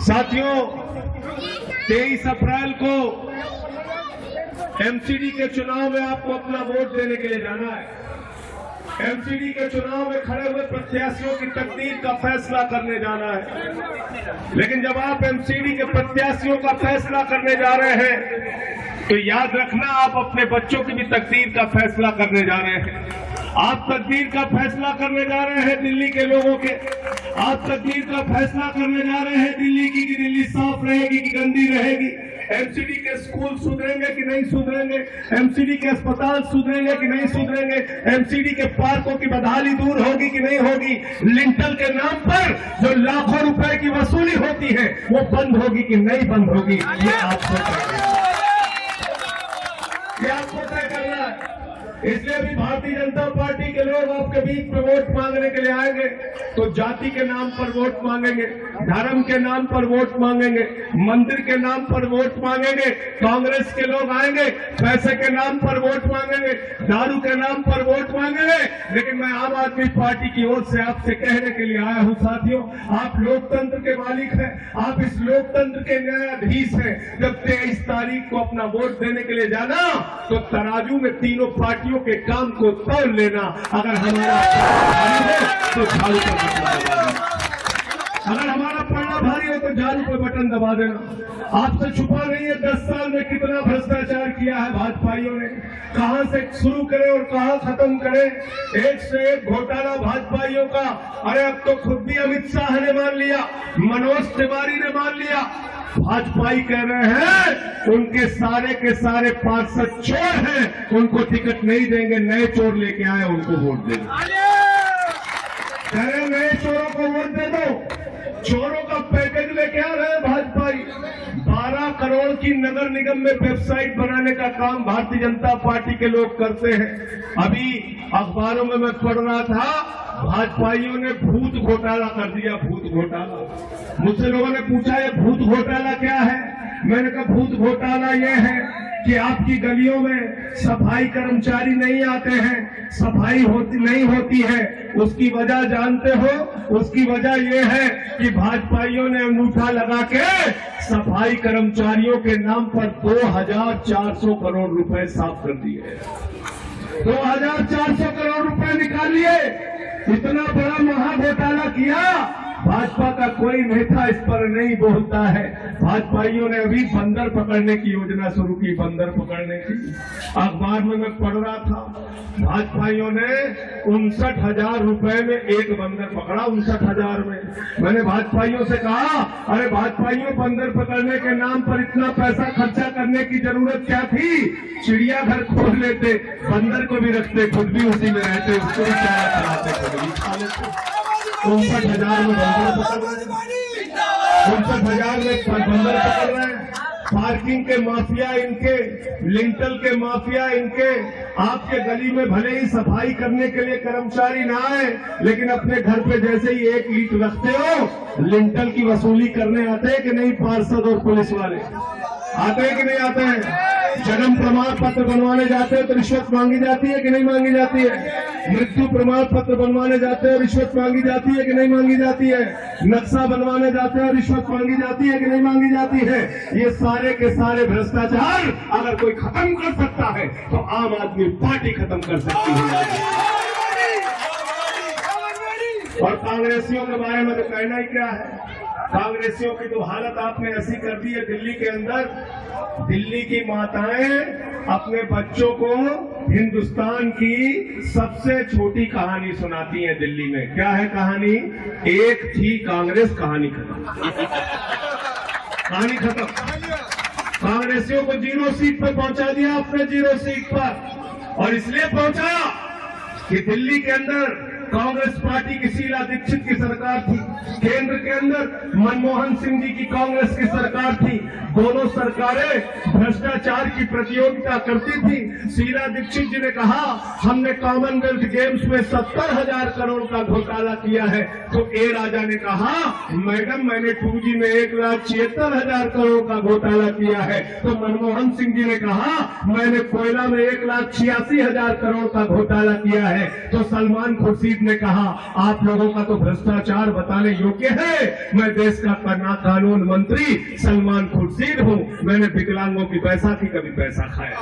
साथियों, 23 अप्रैल को एमसीडी के चुनाव में आपको अपना वोट देने के लिए जाना है। एमसीडी के चुनाव में खड़े हुए प्रत्याशियों की तकदीर का फैसला करने जाना है। लेकिन जब आप एमसीडी के प्रत्याशियों का फैसला करने जा रहे हैं तो याद रखना, आप अपने बच्चों की भी तकदीर का फैसला करने जा रहे हैं। आप तकदीर का फैसला करने जा रहे हैं दिल्ली के लोगों के। आप तकदीर का फैसला करने जा रहे हैं दिल्ली की, कि दिल्ली साफ रहेगी कि गंदी रहेगी। एमसीडी के स्कूल सुधरेंगे कि नहीं सुधरेंगे, एमसीडी के अस्पताल सुधरेंगे कि नहीं सुधरेंगे, एमसीडी के पार्कों की बदहाली दूर होगी कि नहीं होगी, लिंटल के नाम पर जो लाखों रुपए की वसूली होती है वो बंद होगी कि नहीं बंद होगी, ये आपको तय करना है। इसलिए भी भारतीय जनता पार्टी के लोग आपके बीच में वोट मांगने के लिए आएंगे तो जाति के नाम पर वोट मांगेंगे, धर्म के नाम पर वोट मांगेंगे, मंदिर के नाम पर वोट मांगेंगे। कांग्रेस के लोग आएंगे, पैसे के नाम पर वोट मांगेंगे, दारू के नाम पर वोट मांगेंगे। लेकिन मैं आम आदमी पार्टी की ओर से आपसे कहने के लिए आया हूं, साथियों, आप लोकतंत्र के मालिक हैं, आप इस लोकतंत्र के न्यायाधीश हैं। जब 23 तारीख को अपना वोट देने के लिए जाना तो तराजू में तीनों पार्टियों के काम को तोल लेना। अगर हमारा भारी हो तो झाड़ू पर बटन दबा देना, अगर हमारा पल्ला भारी हो तो झाड़ू पर बटन दबा देना। आपसे छुपा नहीं है 10 साल में कितना भ्रष्टाचार किया है भाजपाइयों ने, कहां से शुरू करें और कहां खत्म करें। एक से एक घोटाला भाजपाइयों का। अरे अब तो खुद भी अमित शाह ने मान लिया, मनोज तिवारी ने मान लिया। भाजपाई कह रहे हैं उनके सारे के सारे पार्षद चोर हैं, उनको टिकट नहीं देंगे, नए चोर लेके आए उनको वोट देंगे। कह रहे नए चोरों को वोट दे दो। चोरों का पैकेज लेके आ रहे हैं भाजपाई। 12 करोड़ की नगर निगम में वेबसाइट बनाने का काम भारतीय जनता पार्टी के लोग करते हैं। अभी अखबारों में मैं पढ़ रहा था, भाजपाइयों ने भूत घोटाला कर दिया। भूत घोटाला, मुझसे लोगों ने पूछा ये भूत घोटाला क्या है। मैंने कहा भूत घोटाला ये है कि आपकी गलियों में सफाई कर्मचारी नहीं आते हैं, सफाई नहीं होती है। उसकी वजह जानते हो? उसकी वजह यह है कि भाजपाइयों ने अंगूठा लगा के सफाई कर्मचारियों के नाम पर 2400 करोड़ रुपए साफ कर दिए। 2400 करोड़ रुपए निकाल लिए। इतना बड़ा महाघोटाला किया। भाजपा का कोई नेता इस पर नहीं बोलता है। भाजपाइयों ने अभी बंदर पकड़ने की योजना शुरू की, बंदर पकड़ने की। अखबार में मैं पढ़ रहा था, भाजपाइयों ने 59,000 रुपए में एक बंदर पकड़ा। 59,000 में। मैंने भाजपाइयों से कहा, अरे भाजपाइयों, बंदर पकड़ने के नाम पर इतना पैसा खर्चा करने की जरूरत क्या थी? चिड़ियाघर खोल लेते, बंदर को भी रखते, खुद भी उसी में रहते, उसको भी चारा चलाते, खुद भी खा लेते। 59,000 में बंदर पकड़ रहे हैं, 59,000 में बंदर पकड़ रहे हैं। पार्किंग के माफिया इनके, लिंटल के माफिया इनके। आपके गली में भले ही सफाई करने के लिए कर्मचारी ना आए, लेकिन अपने घर पे जैसे ही 1 ईंट रखते हो, लिंटल की वसूली करने आते हैं कि नहीं? पार्षद और पुलिस वाले आते हैं कि नहीं आते हैं? जन्म प्रमाण पत्र बनवाने जाते हैं तो रिश्वत मांगी जाती है कि नहीं मांगी जाती है? मृत्यु प्रमाण पत्र बनवाने जाते हैं, रिश्वत मांगी जाती है कि नहीं मांगी जाती है? नक्शा बनवाने जाते हैं, रिश्वत मांगी जाती है कि नहीं मांगी जाती है? ये सारे के सारे भ्रष्टाचार अगर कोई खत्म कर सकता है तो आम आदमी पार्टी खत्म कर सकती है। और कांग्रेसियों के बारे में तो कहना ही क्या है। कांग्रेसियों की तो हालत आपने ऐसी कर दी है दिल्ली के अंदर। दिल्ली की माताएं अपने बच्चों को हिंदुस्तान की सबसे छोटी कहानी सुनाती हैं दिल्ली में। क्या है कहानी? एक थी कांग्रेस, कहानी खत्म। कहानी खत्म। कांग्रेसियों को 0 सीट पर पहुंचा दिया आपने, 0 सीट पर। और इसलिए पहुंचाया कि दिल्ली के अंदर कांग्रेस पार्टी की शीला दीक्षित की सरकार थी, केंद्र के अंदर मनमोहन सिंह जी की कांग्रेस की सरकार थी। दोनों सरकारें भ्रष्टाचार की प्रतियोगिता करती थी। शीला दीक्षित जी ने कहा हमने कॉमनवेल्थ गेम्स में 70,000 करोड़ का घोटाला किया है, तो ए राजा ने कहा मैडम मैंने 2G में 1,76,000 करोड़ का घोटाला किया है। तो मनमोहन सिंह जी ने कहा मैंने कोयला में 1,86,000 करोड़ का घोटाला किया है। तो सलमान खुर्शीद मस्जिद ने कहा आप लोगों का तो भ्रष्टाचार बताने योग्य है, मैं देश का कानून मंत्री सलमान खुर्शीद हूं, मैंने विकलांगों की बैसाखी का भी पैसा खाया।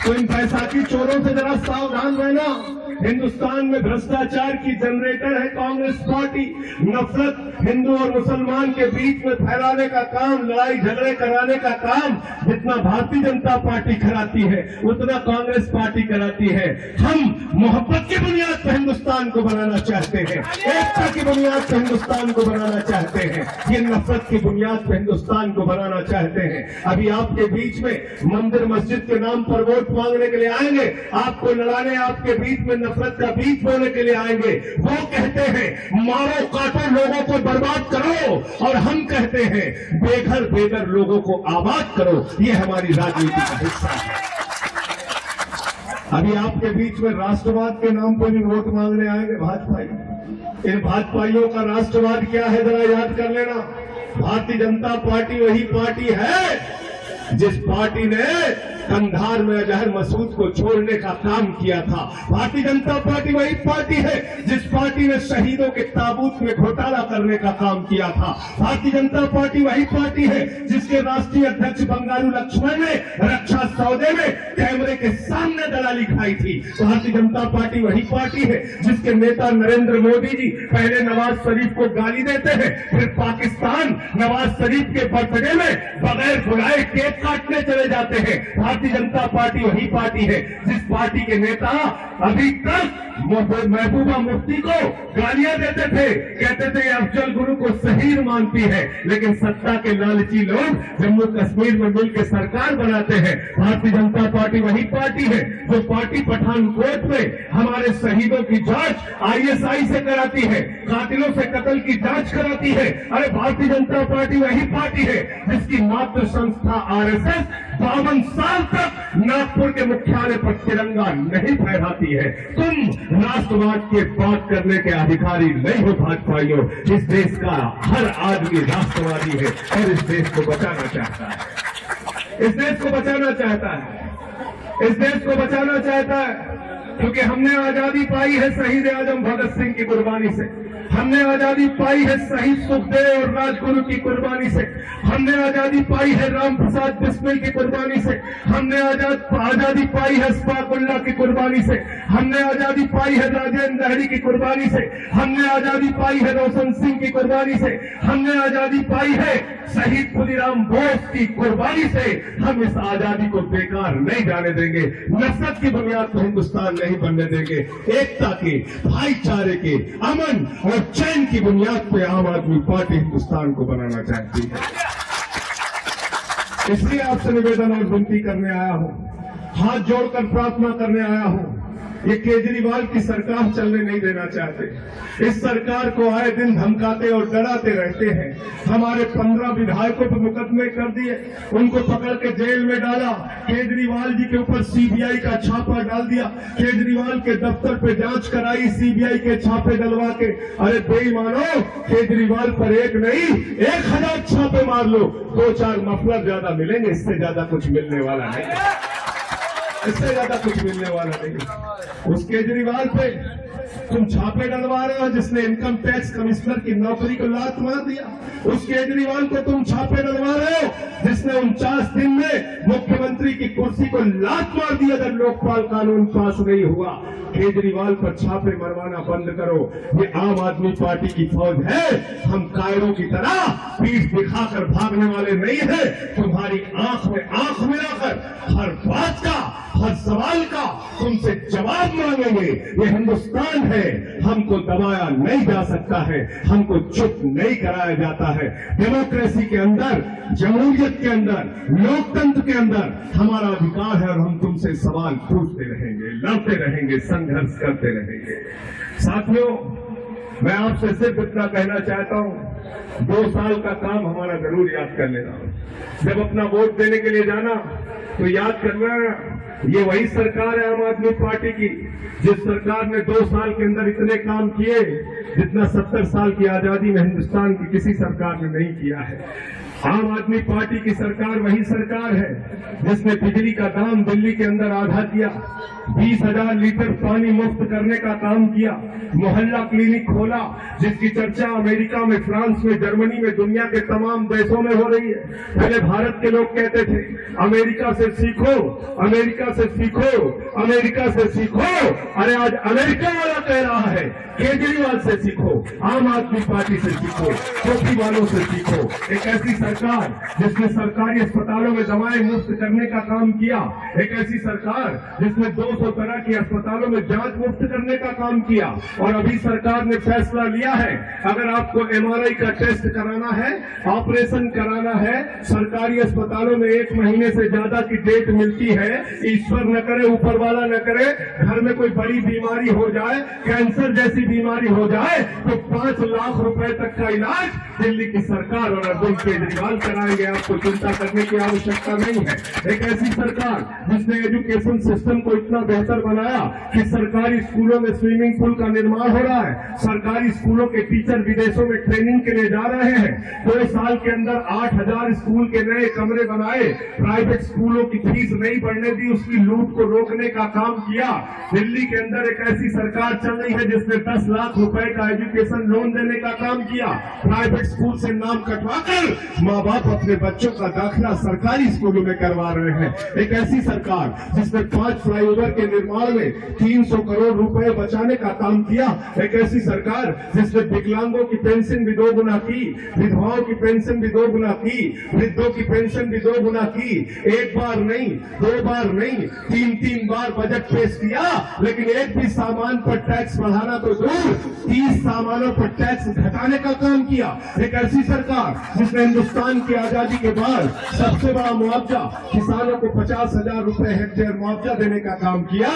तो इन बैसाखी चोरों से जरा सावधान रहना। हिंदुस्तान में भ्रष्टाचार की जनरेटर है कांग्रेस पार्टी। नफरत हिंदू और मुसलमान के बीच में फैलाने का काम, लड़ाई झगड़े कराने का काम जितना भारतीय जनता पार्टी कराती है उतना कांग्रेस पार्टी कराती है। हम मोहब्बत की बुनियाद पर हिंदुस्तान को बनाना चाहते हैं, एकता की बुनियाद पर हिंदुस्तान को बनाना चाहते हैं, ये नफरत की बुनियाद पर हिंदुस्तान को बनाना चाहते हैं। अभी आपके बीच में मंदिर मस्जिद के नाम पर वोट मांगने के लिए आएंगे, आपको लड़ाने आपके बीच में नफरत का बीज बोने के लिए आएंगे। वो कहते हैं मारो काटो लोगों को बर्बाद करो, और हम कहते हैं बेघर बेघर लोगों को आबाद करो। ये हमारी राजनीति का हिस्सा है। अभी आपके बीच में राष्ट्रवाद के नाम पर भी वोट मांगने आएंगे भाजपाई। इन भाजपाइयों का राष्ट्रवाद क्या है जरा याद कर लेना। भारतीय जनता पार्टी वही पार्टी है जिस पार्टी ने कंधार में अजहर मसूद को छोड़ने का काम किया था। भारतीय जनता पार्टी वही पार्टी है जिस पार्टी ने शहीदों के ताबूत में घोटाला करने का काम किया था। भारतीय जनता पार्टी वही पार्टी है जिसके राष्ट्रीय अध्यक्ष बंगारू लक्ष्मण ने रक्षा सौदे में कैमरे के सामने दलाली खाई थी। भारतीय जनता पार्टी वही पार्टी है जिसके नेता नरेंद्र मोदी जी पहले नवाज शरीफ को गाली देते हैं, फिर पाकिस्तान नवाज शरीफ के बर्थडे में बगैर बुलाए केक काटने चले जाते हैं। भारतीय जनता पार्टी वही पार्टी है जिस पार्टी के नेता अभी तक महबूबा मुफ्ती को गालियां देते थे, कहते थे अफजल गुरु को शहीद मानती है, लेकिन सत्ता के लालची लोग जम्मू कश्मीर में मिलकर सरकार बनाते हैं। भारतीय जनता पार्टी वही पार्टी है जो पार्टी पठानकोट में हमारे शहीदों की जांच ISI से कराती है, कातिलों से कत्ल की जांच कराती है। अरे भारतीय जनता पार्टी वही पार्टी है जिसकी मातृ संस्था RSS 52 साल तक नागपुर के मुख्यालय पर तिरंगा नहीं फहराती है। तुम राष्ट्रवाद की बात करने के अधिकारी नहीं हो भाजपाइयों। इस देश का हर आदमी राष्ट्रवादी है और इस देश को बचाना चाहता है। इस देश को बचाना चाहता है। इस देश को बचाना चाहता है क्योंकि हमने आजादी पाई है शहीद आजम भगत सिंह की कुर्बानी से, हमने आजादी पाई है शहीद सुखदेव और राजगुरु की कुर्बानी से, हमने आजादी पाई है राम प्रसाद बिस्मिल की कुर्बानी से, हमने आजादी पाई है अशफाकुल्लाह की कुर्बानी से, हमने आजादी पाई है राजेंद्र दहरी की कुर्बानी से, हमने आजादी पाई है रोशन सिंह की कुर्बानी से, हमने आजादी पाई है शहीद खुदीराम बोस की कुर्बानी से। हम इस आजादी को बेकार नहीं जाने देंगे, नफरत की बुनियाद पर हिंदुस्तान नहीं बनने देंगे। एकता के, भाईचारे के, अमन और चैन की बुनियाद पे आम आदमी पार्टी हिंदुस्तान को बनाना चाहती है। इसलिए आपसे निवेदन और विनती करने आया हूं, हाथ जोड़कर प्रार्थना करने आया हूं। ये केजरीवाल की सरकार चलने नहीं देना चाहते। इस सरकार को आए दिन धमकाते और डराते रहते हैं। हमारे 15 विधायकों पर मुकदमे कर दिए, उनको पकड़ के जेल में डाला। केजरीवाल जी के ऊपर CBI का छापा डाल दिया, केजरीवाल के दफ्तर पे जांच कराई CBI के छापे डलवा के। अरे बेईमानो, केजरीवाल पर एक नहीं 1000 छापे मार लो, 2-4 मफलर ज्यादा मिलेंगे, इससे ज्यादा कुछ मिलने वाला नहीं, इससे ज्यादा कुछ मिलने वाला नहीं। उस केजरीवाल पे तुम छापे डलवा रहे हो जिसने इनकम टैक्स कमिश्नर की नौकरी को लात मार दिया। उस केजरीवाल को तुम छापे डलवा रहे हो जिसने 49 दिन में मुख्यमंत्री की कुर्सी को लात मार दिया जब लोकपाल कानून पास नहीं हुआ। केजरीवाल पर छापे मरवाना बंद करो। ये आम आदमी पार्टी की फौज है, हम कायरों की तरह पीठ दिखाकर भागने वाले नहीं है। तुम्हारी आंख में आंख मिलाकर हर बात का, हर सवाल का तुमसे जवाब मांगेंगे। ये हिंदुस्तान है, हमको दबाया नहीं जा सकता है, हमको चुप नहीं कराया जाता है। डेमोक्रेसी के अंदर, जमहूरियत के अंदर, लोकतंत्र के अंदर हमारा अधिकार है और हम तुमसे सवाल पूछते रहेंगे, लड़ते रहेंगे, संघर्ष करते रहेंगे। साथियों, मैं आपसे सिर्फ इतना कहना चाहता हूं, 2 साल का काम हमारा जरूर याद कर लेना। जब अपना वोट देने के लिए जाना तो याद करना, ये वही सरकार है आम आदमी पार्टी की जिस सरकार ने 2 साल के अंदर इतने काम किए जितना 70 साल की आजादी में हिंदुस्तान की किसी सरकार ने नहीं किया है। आम आदमी पार्टी की सरकार वही सरकार है जिसने बिजली का दाम दिल्ली के अंदर आधा किया, 20,000 लीटर पानी मुफ्त करने का काम किया, मोहल्ला क्लिनिक खोला, जिसकी चर्चा अमेरिका में, फ्रांस में, जर्मनी में, दुनिया के तमाम देशों में हो रही है। पहले भारत के लोग कहते थे अमेरिका से सीखो, अमेरिका से सीखो, अमेरिका से सीखो। अरे आज अमेरिका वाला कह रहा है केजरीवाल से सीखो, आम आदमी पार्टी से सीखो, चौकी वालों से सीखो। एक ऐसी सरकार जिसने सरकारी अस्पतालों में दवाएं मुफ्त करने का काम किया, एक ऐसी सरकार जिसने 200 तरह की अस्पतालों में जांच मुफ्त करने का काम किया। और अभी सरकार ने फैसला लिया है अगर आपको MRI का टेस्ट कराना है, ऑपरेशन कराना है, सरकारी अस्पतालों में 1 महीने से ज्यादा की डेट मिलती है। ईश्वर न करे, ऊपर वाला न करे, घर में कोई बड़ी बीमारी हो जाए, कैंसर जैसी बीमारी हो जाए तो 5 लाख रुपए तक का इलाज दिल्ली की सरकार और अरविंद केजरीवाल कराएंगे। आपको चिंता करने की आवश्यकता नहीं है। एक ऐसी सरकार जिसने एजुकेशन सिस्टम को इतना बेहतर बनाया कि सरकारी स्कूलों में स्विमिंग पूल का निर्माण हो रहा है, सरकारी स्कूलों के टीचर विदेशों में ट्रेनिंग के लिए जा रहे हैं। 2 साल के अंदर 8,000 स्कूल के नए कमरे बनाए, प्राइवेट स्कूलों की फीस नहीं बढ़ने दी, उसकी लूट को रोकने का काम किया। दिल्ली के अंदर एक ऐसी सरकार चल रही है जिसने 10 लाख रुपए का एजुकेशन लोन देने का काम किया। प्राइवेट स्कूल से नाम कटवाकर माँ बाप अपने बच्चों का दाखिला सरकारी स्कूलों में करवा रहे हैं। एक ऐसी सरकार जिसने 5 फ्लाईओवर के निर्माण में 300 करोड़ रुपए बचाने का काम किया। एक ऐसी सरकार जिसने विकलांगों की पेंशन भी 2 गुना की, विधवाओं की पेंशन भी 2 गुना की, वृद्धों की पेंशन भी 2 गुना की। 1 बार नहीं, 2 बार नहीं, 3 बार बजट पेश किया, लेकिन एक भी सामान पर टैक्स बढ़ाना तो दूर, 30 सामानों पर टैक्स घटाने का काम किया। एक ऐसी सरकार जिसने हिंदुस्तान की आजादी के बाद सबसे बड़ा मुआवजा किसानों को 50,000 रुपए हेक्टेयर मुआवजा देने का काम किया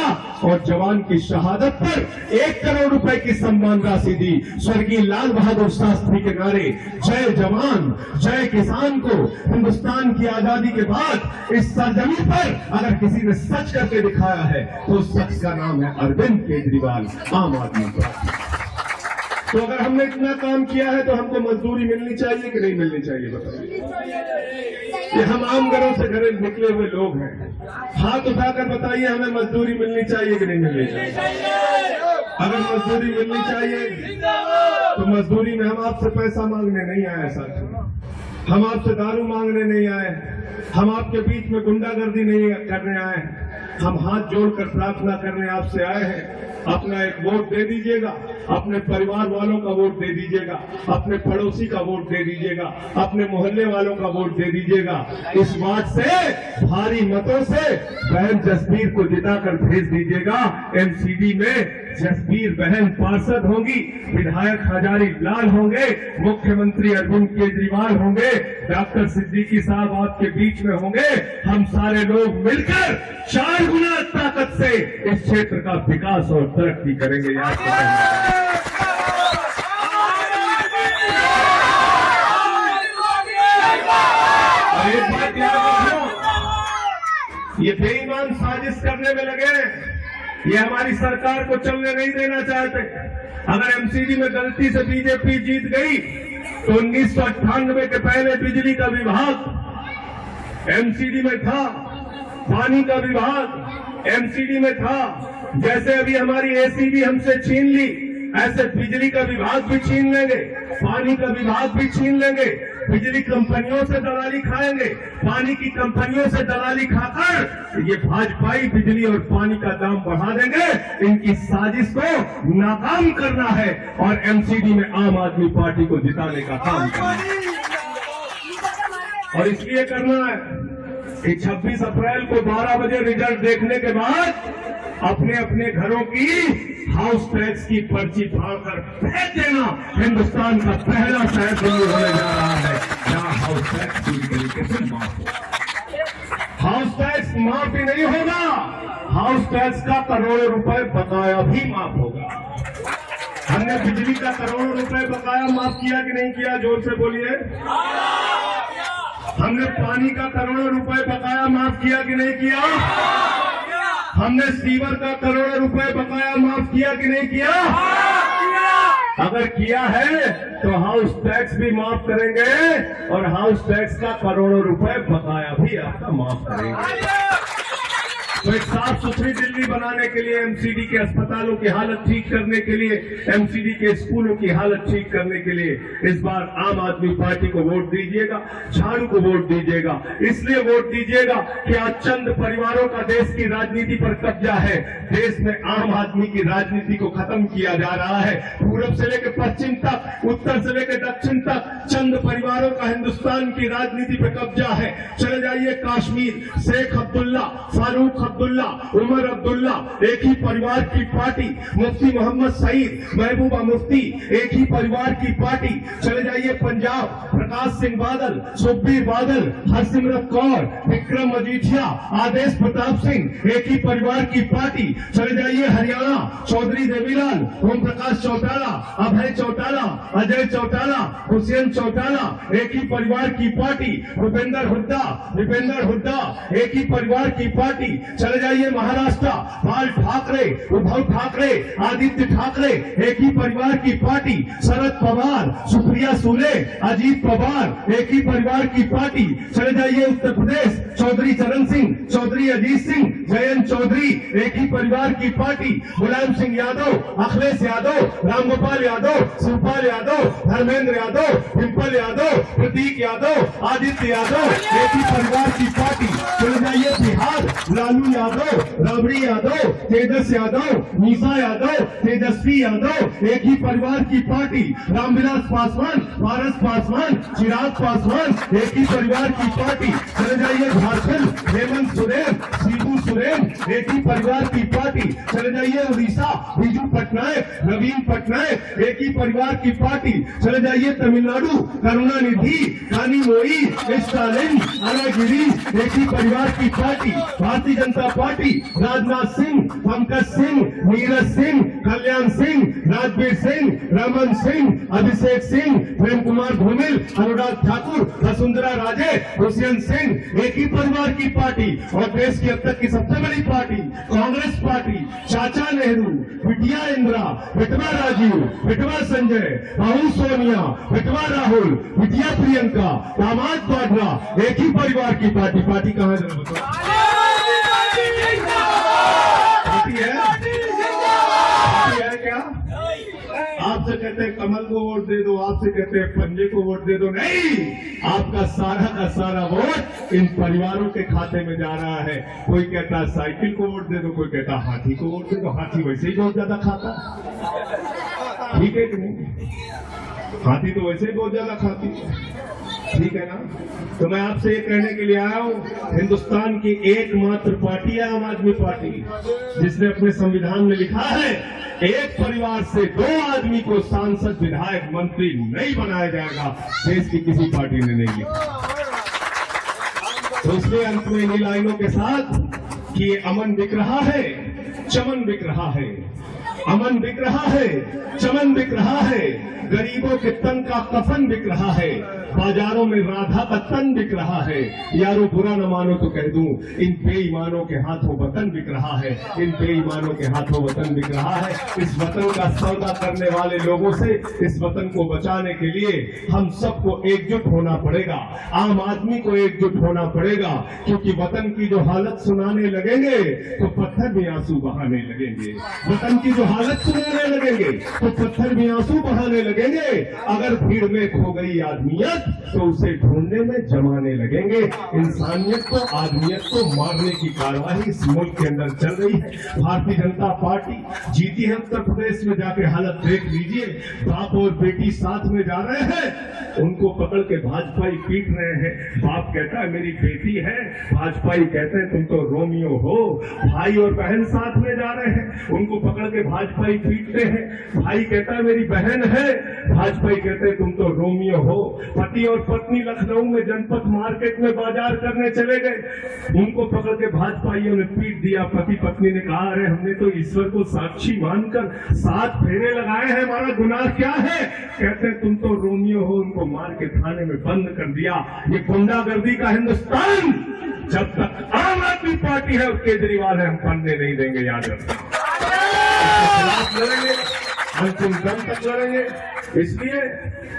और जवान की शहादत पर 1 करोड़ रुपए की सम्मान राशि दी। स्वर्गीय लाल बहादुर शास्त्री के नारे जय जवान जय किसान को हिंदुस्तान की आजादी के बाद इस सरजमीन पर अगर किसी ने सच करके दिखाया है तो उस शख्स का नाम है अरविंद केजरीवाल, आम आदमी पार्टी। तो अगर हमने इतना काम किया है तो हमको मजदूरी मिलनी चाहिए कि नहीं मिलनी चाहिए, बताइए। ये हम आम घरों से घरे निकले हुए लोग हैं, हाथ उठाकर बताइए हमें मजदूरी मिलनी चाहिए कि नहीं मिलनी चाहिए। अगर मजदूरी मिलनी चाहिए तो मजदूरी में हम आपसे पैसा मांगने नहीं आए साथियों, हम आपसे दारू मांगने नहीं आए, हम आपके बीच में गुंडागर्दी नहीं करने आए, हम हाथ जोड़कर प्रार्थना करने आपसे आए हैं। अपना एक वोट दे दीजिएगा, अपने परिवार वालों का वोट दे दीजिएगा, अपने पड़ोसी का वोट दे दीजिएगा, अपने मोहल्ले वालों का वोट दे दीजिएगा। इस बात से भारी मतों से बहन जसबीर को जिताकर भेज दीजिएगा। MCD में जसबीर बहन पार्षद होंगी, विधायक हजारी लाल होंगे, मुख्यमंत्री अरविंद केजरीवाल होंगे, डॉक्टर सिद्दीकी साहब आपके बीच में होंगे। हम सारे लोग मिलकर 4 गुना ताकत से इस क्षेत्र का विकास और तरक्की करेंगे। याद एक बात याद रखो, ये बेईमान साजिश करने में लगे, ये हमारी सरकार को चलने नहीं देना चाहते। अगर MCD में गलती से बीजेपी जीत गई तो 1998 के पहले बिजली का विभाग MCD में था, पानी का विभाग MCD में था। जैसे अभी हमारी ACB हमसे छीन ली, ऐसे बिजली का विभाग भी छीन लेंगे, पानी का विभाग भी छीन लेंगे, बिजली कंपनियों से दलाली खाएंगे, पानी की कंपनियों से दलाली खाकर ये भाजपाई बिजली और पानी का दाम बढ़ा देंगे। इनकी साजिश को नाकाम करना है और MCD में आम आदमी पार्टी को जिताने का काम करना है। और इसलिए करना है कि 26 अप्रैल को 12 बजे रिजल्ट देखने के बाद अपने अपने घरों की हाउस टैक्स की पर्ची फाड़कर फेंक देना। हिंदुस्तान का पहला शहर दिल्ली होने जा रहा है जहां हाउस टैक्स पूरी तरीके से माफ होगा। हाउस टैक्स माफ ही नहीं होगा, हाउस टैक्स का करोड़ों रुपए बकाया भी माफ होगा। हमने बिजली का करोड़ों रुपए बकाया माफ किया कि नहीं किया, जोर से बोलिए। हमने पानी का करोड़ों रुपए बकाया माफ किया कि नहीं किया। हमने सीवर का करोड़ों रुपए बकाया माफ किया कि नहीं किया। अगर किया है तो हाउस टैक्स भी माफ करेंगे और हाउस टैक्स का करोड़ों रुपए बकाया भी आपका माफ करेंगे। तो एक साफ सुथरी दिल्ली बनाने के लिए, एमसीडी के अस्पतालों की हालत ठीक करने के लिए, एमसीडी के स्कूलों की हालत ठीक करने के लिए इस बार आम आदमी पार्टी को वोट दीजिएगा, झाड़ू को वोट दीजिएगा। इसलिए वोट दीजिएगा कि आज चंद परिवारों का देश की राजनीति पर कब्जा है। देश में आम आदमी की राजनीति को खत्म किया जा रहा है। पूरब से लेकर पश्चिम तक, उत्तर से लेकर दक्षिण तक चंद परिवारों का हिंदुस्तान की राजनीति पर कब्जा है। चले जाइए कश्मीर, शेख अब्दुल्ला, फारूक अब्दुल्ला, उमर अब्दुल्ला, एक ही परिवार की पार्टी। मुफ्ती मोहम्मद सईद, महबूबा मुफ्ती, एक ही परिवार की पार्टी। चले जाइए पंजाब, प्रकाश सिंह बादल, सुखबीर बादल, हरसिमरत कौर, विक्रम मजीठिया, आदेश प्रताप सिंह, एक ही परिवार की पार्टी। चले जाइए हरियाणा, चौधरी देवीलाल, ओम प्रकाश चौटाला, अभय चौटाला, अजय चौटाला, हुसैन चौटाला, एक ही परिवार की पार्टी। भूपेंद्र हुड्डा, एक ही परिवार की पार्टी। चले जाइए महाराष्ट्र, बाल ठाकरे, उद्धव ठाकरे, आदित्य ठाकरे, एक ही परिवार की पार्टी। शरद पवार, सुप्रिया सुले, अजीत पवार, एक ही परिवार की पार्टी। चले जाइए उत्तर प्रदेश, चौधरी चरण सिंह, चौधरी अजीत सिंह, जयंत चौधरी, एक ही परिवार की पार्टी। मुलायम सिंह यादव, अखिलेश यादव, रामगोपाल यादव, शिवपाल यादव, धर्मेंद्र यादव, डिम्पल यादव, प्रतीक यादव, आदित्य यादव, एक ही परिवार की पार्टी। चले जाइए बिहार, लालू यादव, राबड़ी यादव, तेजस यादव, मीसा यादव, तेजस्वी यादव, एक ही परिवार की पार्टी। रामविलास पासवान, पारस पासवान, चिराग पासवान, एक ही परिवार की पार्टी। चले जाइए झारखंड, हेमंत सोरेन, शिबू सोरेन, एक ही परिवार की पार्टी। चले जाइए उड़ीसा, बिजू पटनायक, नवीन पटनायक, एक ही परिवार की पार्टी। चले जाइए तमिलनाडु, करुणानिधि, कानी मोई, स्टालिन, अनागिरी, एक ही परिवार की पार्टी। भारतीय जनता पार्टी, राजनाथ सिंह, पंकज सिंह, नीरज सिंह, कल्याण सिंह, राजवीर सिंह, रमन सिंह, अभिषेक सिंह, प्रेम कुमार धूमिल, अनुराग ठाकुर, वसुंधरा राजे, हुसैन सिंह, एक ही परिवार की पार्टी। और देश की अब तक की सबसे बड़ी पार्टी कांग्रेस पार्टी, चाचा नेहरू, बिटिया इंदिरा, बेटवा राजीव, बेटवा संजय, बहू सोनिया, बेटवा राहुल, बिटिया प्रियंका, दामाद वाड्रा, एक ही परिवार की पार्टी। पार्टी कहाँ है जरा बताओ? है क्या? आपसे कहते हैं कमल को वोट दे दो, आपसे कहते हैं पंजे को वोट दे दो। नहीं, आपका सारा का सारा वोट इन परिवारों के खाते में जा रहा है। कोई कहता है साइकिल को वोट दे दो, कोई कहता है हाथी को वोट दे दो। हाथी वैसे ही बहुत ज्यादा खाता, ठीक है कि नहीं? हाथी तो वैसे ही बहुत ज्यादा खाती है, ठीक है ना? तो मैं आपसे ये कहने के लिए आया हूँ, हिंदुस्तान की एकमात्र पार्टी है आम आदमी पार्टी, जिसने अपने संविधान में लिखा है एक परिवार से 2 आदमी को सांसद, विधायक, मंत्री नहीं बनाया जाएगा। देश की किसी पार्टी ने नहीं लिखा। तो इसलिए अंत में इन्हीं लाइनों के साथ कि ये अमन बिक रहा है, चमन बिक रहा है, अमन बिक रहा है, चमन बिक रहा है, गरीबों के तन का कफन बिक रहा है, बाजारों में राधा का तन बिक रहा है। यारो बुरा न मानो तो कह दूं, इन बेईमानों के हाथों वतन बिक रहा है, इन बेईमानों के हाथों वतन बिक रहा है। इस वतन का सौदा करने वाले लोगों से, इस वतन को बचाने के लिए हम सबको एकजुट होना पड़ेगा, आम आदमी को एकजुट होना पड़ेगा। क्योंकि वतन की जो हालत सुनाने लगेंगे तो पत्थर भी आंसू बहाने लगेंगे। वतन की जो हालत सुनाने लगेंगे तो पत्थर भी आंसू बहाने लगेंगे। अगर भीड़ में खो गई आदमियत तो उसे ढूंढने में जमाने लगेंगे। इंसानियत को, आदमियत को मारने की कार्रवाई इस मुल्क के अंदर चल रही है। भारतीय जनता पार्टी जीती है उत्तर प्रदेश में, जाके हालत देख लीजिए। बाप और बेटी साथ में जा रहे हैं, उनको पकड़ के भाजपाई पीट रहे हैं। बाप कहता है मेरी बेटी है, भाजपाई कहते हैं तुम तो रोमियो हो। भाई और बहन साथ में जा रहे हैं, उनको पकड़ के भाजपाई पीटते हैं। भाई कहता है मेरी बहन है, भाजपाई कहते हैं तुम तो रोमियो हो। पति और पत्नी लखनऊ में जनपथ मार्केट में बाजार करने चले गए, उनको पकड़ के भाजपाइयों ने पीट दिया। पति पत्नी ने कहा अरे हमने तो ईश्वर को साक्षी मानकर 7 फेरे लगाए हैं, हमारा गुनाह क्या है? कहते हैं तुम तो रोमियो हो। उनको मार के थाने में बंद कर दिया। ये गुंडागर्दी का हिंदुस्तान जब तक आम आदमी पार्टी है और केजरीवाल है, हम बनने नहीं देंगे। याद रखना, अंतिम दम तक लड़ेंगे। इसलिए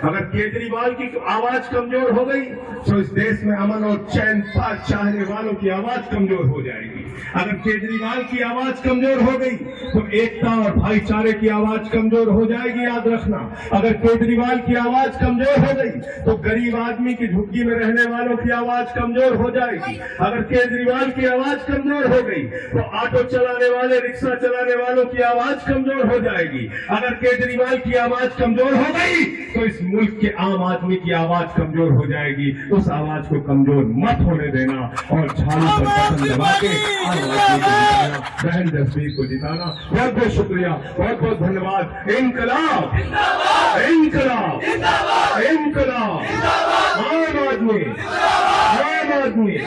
अगर केजरीवाल की आवाज कमजोर हो गई तो इस देश में अमन और चैन चाहने वालों की आवाज कमजोर हो जाएगी। अगर केजरीवाल की आवाज कमजोर हो गई तो एकता और भाईचारे की आवाज कमजोर हो जाएगी, याद रखना। अगर केजरीवाल की आवाज कमजोर हो गई तो गरीब आदमी की झुग्गी में रहने वालों की आवाज कमजोर हो जाएगी। अगर केजरीवाल की आवाज कमजोर हो गई तो ऑटो चलाने वाले, रिक्शा चलाने वालों की आवाज कमजोर हो जाएगी। अगर केजरीवाल की आवाज कमजोर हो गई तो इस मुल्क के आम आदमी की आवाज कमजोर हो जाएगी। उस आवाज को कमजोर मत होने देना और झाड़ू पर बटन दबा के आम आदमी को जिताना, बहन जसवीर को जिताना। बहुत बहुत शुक्रिया, बहुत बहुत धन्यवाद। इनकलाब, इनकलाब, इनकलाब, आम आदमी, आम आदमी।